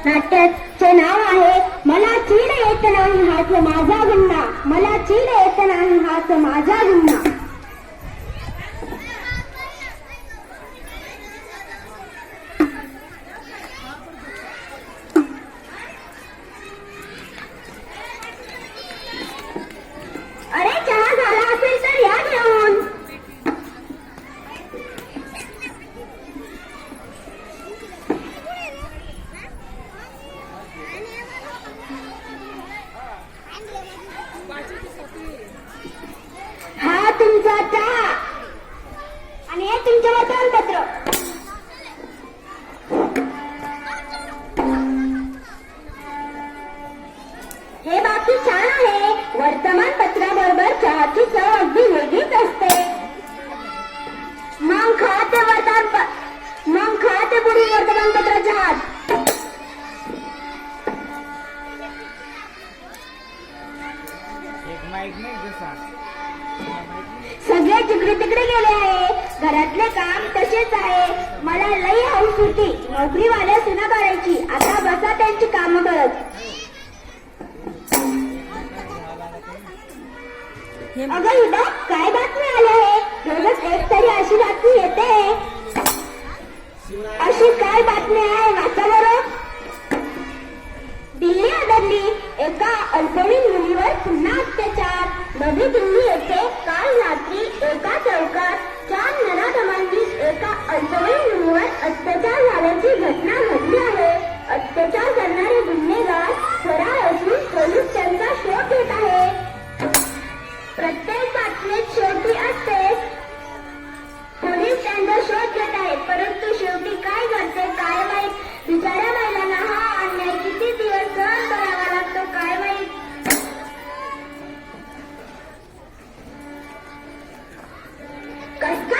नाट्याचे नाव आहे मला चीड येत नाही हाच माझा गुन्हा, मला चीड येत नाही हाच माझा गुन्हा. अरे चहा झाला असेल तर या घेऊन. हा तुमचा चहा आणि हे तुमचे वर्तमानपत्र. हे बाकी छान आहे. वर्तमानपत्राबरोबर चहाची चव अगदी वेगळीच असते. मग खाते पुढील वर्तमानपत्राच्या हात. सगळे जिकडे तिकडे गेले आहे. घरातले काम तसेच आहे. मला लई हौस होती नोकरीवाल्या सुना करायची. आता बसा त्यांची कामं करत. अगं हिदा काय बातमी आली आहे. रोजच एक तरी अशी बातमी येते. अशी काय बातमी आहे वाचा बरं. दिल्ली आदरली एका अल्पवयीन मुलीवर पुन्हा अत्याचार. नवी दिल्ली येथे काल रात्री एका चौकात 4 नराधमांनी एका अल्पवयीन मुलीवर अत्याचार झाल्याची घटना घडली आहे. अत्याचार करणारे गुन्हेगार फरार असून पोलीस त्यांचा शोध घेत आहे. प्रत्येक बातमीत शेवटी असतेच. पोलीस त्यांचा शोध घेत आहेत परंतु शेवटी काय घडते काय माहित. बिचाऱ्या महिलांना हा अन्याय किती दिवस सहन करावा लागतो काय माहित. कस